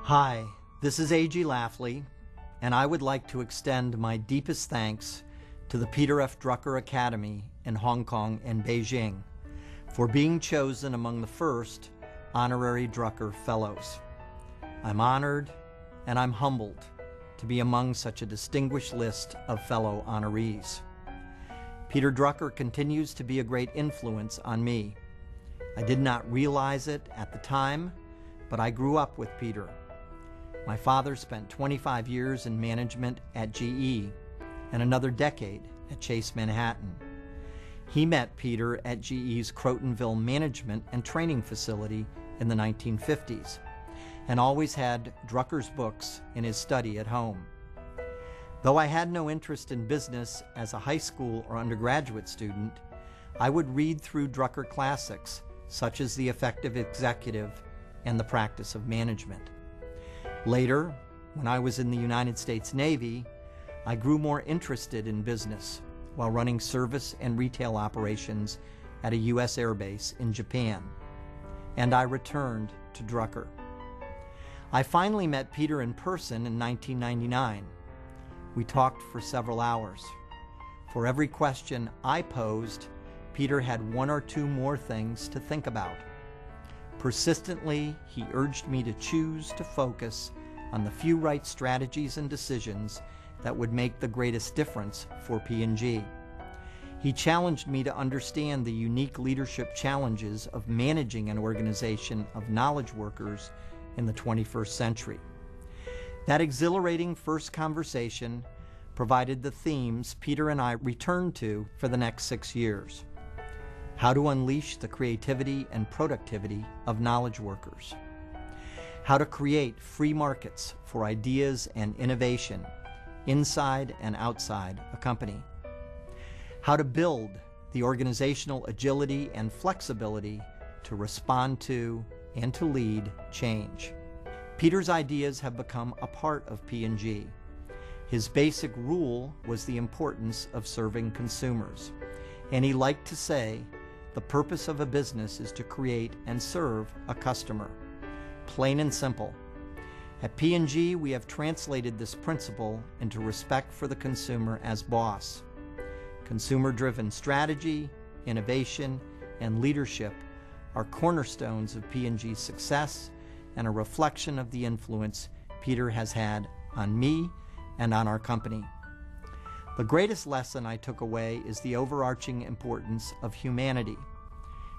Hi, this is A.G. Lafley, and I would like to extend my deepest thanks to the Peter F. Drucker Academy in Hong Kong and Beijing for being chosen among the first honorary Drucker Fellows. I'm honored and I'm humbled to be among such a distinguished list of fellow honorees. Peter Drucker continues to be a great influence on me. I did not realize it at the time, but I grew up with Peter. My father spent 25 years in management at GE and another decade at Chase Manhattan. He met Peter at GE's Crotonville Management and Training Facility in the 1950s and always had Drucker's books in his study at home. Though I had no interest in business as a high school or undergraduate student, I would read through Drucker classics such as The Effective Executive and The Practice of Management. Later, when I was in the United States Navy, I grew more interested in business while running service and retail operations at a U.S. Air Base in Japan, and I returned to Drucker. I finally met Peter in person in 1999. We talked for several hours. For every question I posed, Peter had one or two more things to think about. Persistently, he urged me to choose to focus on the few right strategies and decisions that would make the greatest difference for P&G. He challenged me to understand the unique leadership challenges of managing an organization of knowledge workers in the 21st century. That exhilarating first conversation provided the themes Peter and I returned to for the next 6 years. How to unleash the creativity and productivity of knowledge workers. How to create free markets for ideas and innovation inside and outside a company. How to build the organizational agility and flexibility to respond to and to lead change. Peter's ideas have become a part of P&G. His basic rule was the importance of serving consumers, and he liked to say, the purpose of a business is to create and serve a customer. Plain and simple. At P&G, we have translated this principle into respect for the consumer as boss. Consumer-driven strategy, innovation, and leadership are cornerstones of P&G's success and a reflection of the influence Peter has had on me and on our company. The greatest lesson I took away is the overarching importance of humanity.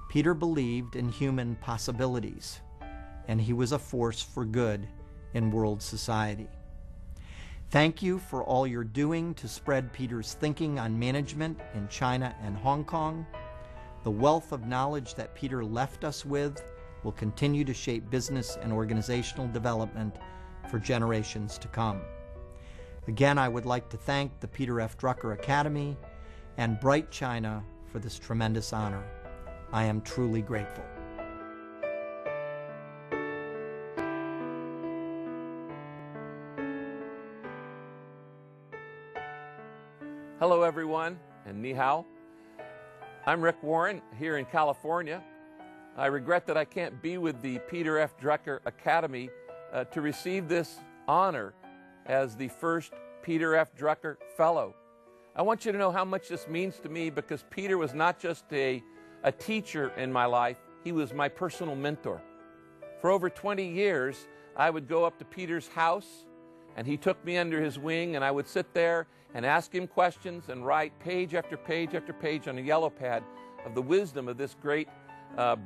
Peter believed in human possibilities, and he was a force for good in world society. Thank you for all you're doing to spread Peter's thinking on management in China and Hong Kong. The wealth of knowledge that Peter left us with will continue to shape business and organizational development for generations to come. Again, I would like to thank the Peter F. Drucker Academy and Bright China for this tremendous honor. I am truly grateful. Hello everyone, and ni hao. I'm Rick Warren here in California. I regret that I can't be with the Peter F. Drucker Academy to receive this honor as the first Peter F. Drucker Fellow. I want you to know how much this means to me because Peter was not just a teacher in my life, he was my personal mentor. For over 20 years, I would go up to Peter's house and he took me under his wing and I would sit there and ask him questions and write page after page after page on a yellow pad of the wisdom of this great,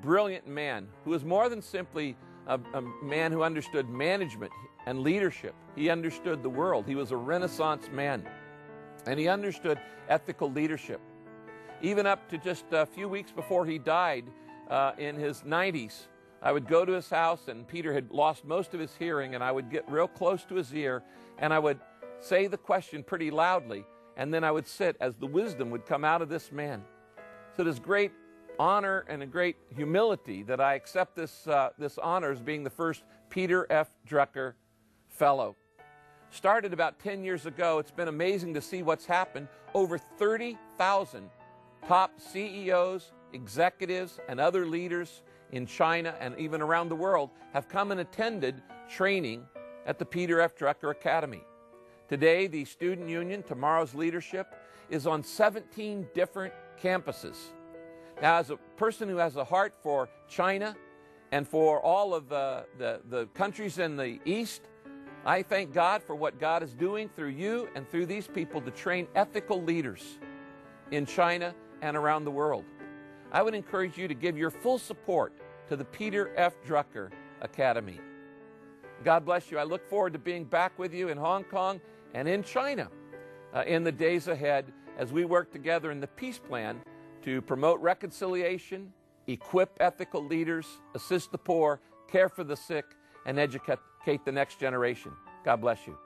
brilliant man who was more than simply a man who understood management and leadership. He understood the world. He was a Renaissance man, and he understood ethical leadership. Even up to just a few weeks before he died in his 90s, I would go to his house, and Peter had lost most of his hearing, and I would get real close to his ear, and I would say the question pretty loudly, and then I would sit as the wisdom would come out of this man. So it is great honor and a great humility that I accept this honor as being the first Peter F. Drucker Fellow. Started about 10 years ago. It's been amazing to see what's happened. Over 30,000 top CEOs, executives, and other leaders in China and even around the world have come and attended training at the Peter F. Drucker Academy. Today, the Student Union, Tomorrow's Leadership, is on 17 different campuses. Now, as a person who has a heart for China and for all of the countries in the East, I thank God for what God is doing through you and through these people to train ethical leaders in China and around the world. I would encourage you to give your full support to the Peter F. Drucker Academy. God bless you. I look forward to being back with you in Hong Kong and in China in the days ahead as we work together in the peace plan to promote reconciliation, equip ethical leaders, assist the poor, care for the sick, and educate the next generation. God bless you.